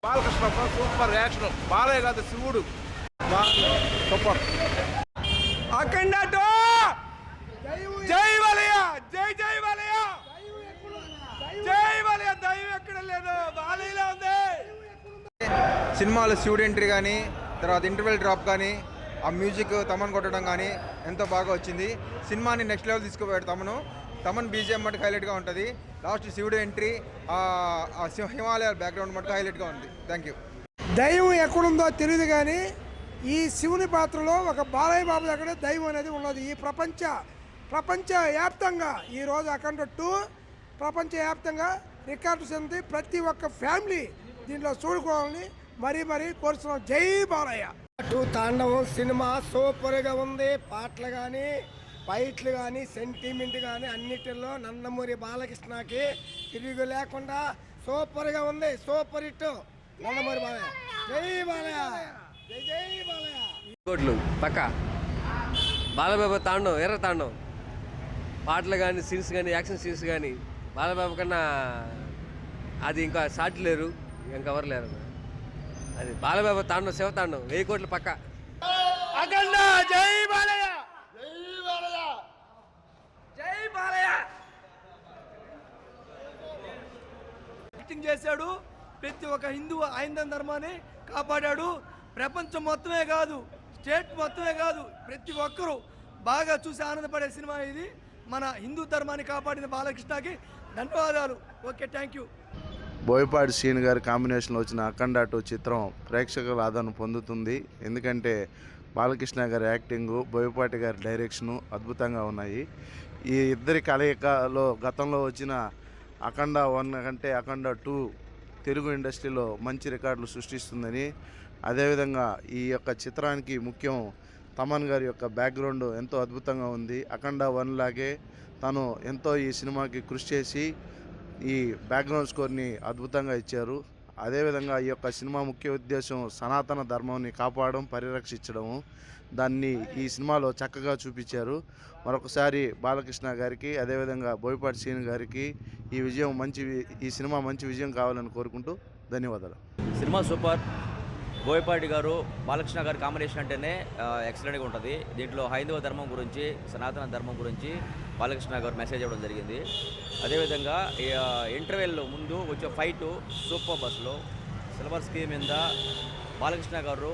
Balakrishna super action, Balayya కాదు శివుడు super. అఖండ జై వలయ, జై జై వలయ, జై వలయ. దైవం ఎక్కడ లేదు, బాలయ్యలో ఉంది. సినిమాలో శివుడు ఎంట్రీ కానీ, తర్వాత ఇంటర్వెల్ డ్రాప్ కానీ, ఆ మ్యూజిక్ తమన్ కొట్టడం కానీ ఎంతో బాగా వచ్చింది. సినిమాని నెక్స్ట్ లెవెల్ తీసుకుపోయాడు తమన్ బీజిఎం మటుకు హైలైట్గా ఉంటుంది. లాస్ట్ శివుడు ఎంట్రీ, హిమాలయ బ్యాక్గ్రౌండ్ మటుకు హైలైట్గా ఉంది. Thank you. దైవం ఎక్కడుందో తెలియదు కానీ ఈ శివుని పాత్రలో ఒక బాలయ్య బాబు దగ్గర దైవం అనేది ఉన్నది. ఈ ప్రపంచ వ్యాప్తంగా ఈరోజు అఖండ 2 ప్రపంచ వ్యాప్తంగా రికార్డు చెంది ప్రతి ఒక్క ఫ్యామిలీ దీంట్లో చూడుకోవాలని మరీ కోరుతున్నాం. జై బాలయ్య. 2 తాండవం సినిమా సూపర్గా ఉంది. పాటలు కానీ, ఫైట్లు కానీ, సెంటిమెంట్ కానీ అన్నిటిలో నందమూరి బాలకృష్ణకి తిరిగి లేకుండా సూపర్గా ఉంది. Super hit Nandamuri Balayya. జై బాలయ్య, జై జై బాలయ్య. కోట్లు పక్క బాలబాబు తాండం, ఎర్ర తాండం. పాటలు కానీ, సీన్స్ కానీ, యాక్షన్ సీన్స్ కానీ బాలబాబు కన్నా అది ఇంకా సాటి లేరు, ఇంకెవరు లేరు. అది బాలబాబు తాండం, శివ తాండం. 1000 కోట్లు పక్క. అఖండ జై బాలయ్య, జై బాలయ్య. యాక్టింగ్ చేశాడు. ప్రతి ఒక్క హైందవ ధర్మాన్ని కాపాడాడు. ప్రపంచం మొత్తమే కాదు, స్టేట్ మొత్తమే కాదు, ప్రతి ఒక్కరూ బాగా చూసి ఆనందపడే సినిమా ఇది. మన హిందూ ధర్మాన్ని కాపాడిన బాలకృష్ణకి ధన్యవాదాలు. Okay, thank you. Boyapati Srinu గారి కాంబినేషన్లో వచ్చిన అఖండ 2 చిత్రం ప్రేక్షకుల ఆదరణ పొందుతుంది. ఎందుకంటే బాలకృష్ణ గారి యాక్టింగు, బోయపాటి గారి డైరెక్షను అద్భుతంగా ఉన్నాయి. ఈ ఇద్దరి కలయికలో గతంలో వచ్చిన అఖండ 1 కంటే అఖండ 2 తెలుగు ఇండస్ట్రీలో మంచి రికార్డులు సృష్టిస్తుందని, అదేవిధంగా ఈ యొక్క చిత్రానికి ముఖ్యం తమన్ గారి యొక్క బ్యాక్గ్రౌండ్ ఎంతో అద్భుతంగా ఉంది. అఖండ 1 లాగే తను ఎంతో ఈ సినిమాకి కృషి చేసి ఈ బ్యాక్గ్రౌండ్ స్కోర్ని అద్భుతంగా ఇచ్చారు. అదేవిధంగా ఈ యొక్క సినిమా ముఖ్య ఉద్దేశం సనాతన ధర్మాన్ని కాపాడడం, పరిరక్షించడము. దాన్ని ఈ సినిమాలో చక్కగా చూపించారు. మరొకసారి బాలకృష్ణ గారికి, అదేవిధంగా బోయపాటి శ్రీను గారికి ఈ సినిమా మంచి విజయం కావాలని కోరుకుంటూ ధన్యవాదాలు. Cinema super. బోయపాటి గారు, బాలకృష్ణ గారి కాంబినేషన్ అంటేనే ఎక్సలెంట్గా ఉంటుంది. దీంట్లో హైందవ ధర్మం గురించి, సనాతన ధర్మం గురించి బాలకృష్ణ గారు మెసేజ్ ఇవ్వడం జరిగింది. అదేవిధంగా ఇంటర్వెల్లో ముందు వచ్చే ఫైటు సూపర్. బస్సులో సిల్వర్ స్క్రీన్ మీద బాలకృష్ణ గారు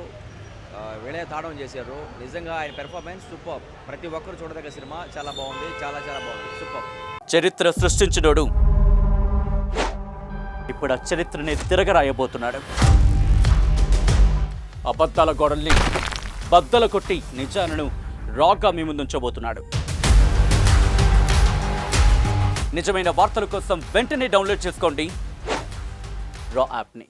వినయ తాడం చేశారు. నిజంగా ఆయన పెర్ఫార్మెన్స్ సూపర్. ప్రతి ఒక్కరు చూడదగ్గ సినిమా. చాలా బాగుంది, చాలా బాగుంది. సూపర్. చరిత్ర సృష్టించినోడు ఇప్పుడు ఆ చరిత్రని తిరగరాయబోతున్నాడు. అబద్ధాల గోడల్ని బద్దలు కొట్టి నిజాలను రాగా మీ ముందుంచబోతున్నాడు. నిజమైన వార్తల కోసం వెంటనే డౌన్లోడ్ చేసుకోండి రా యాప్ని.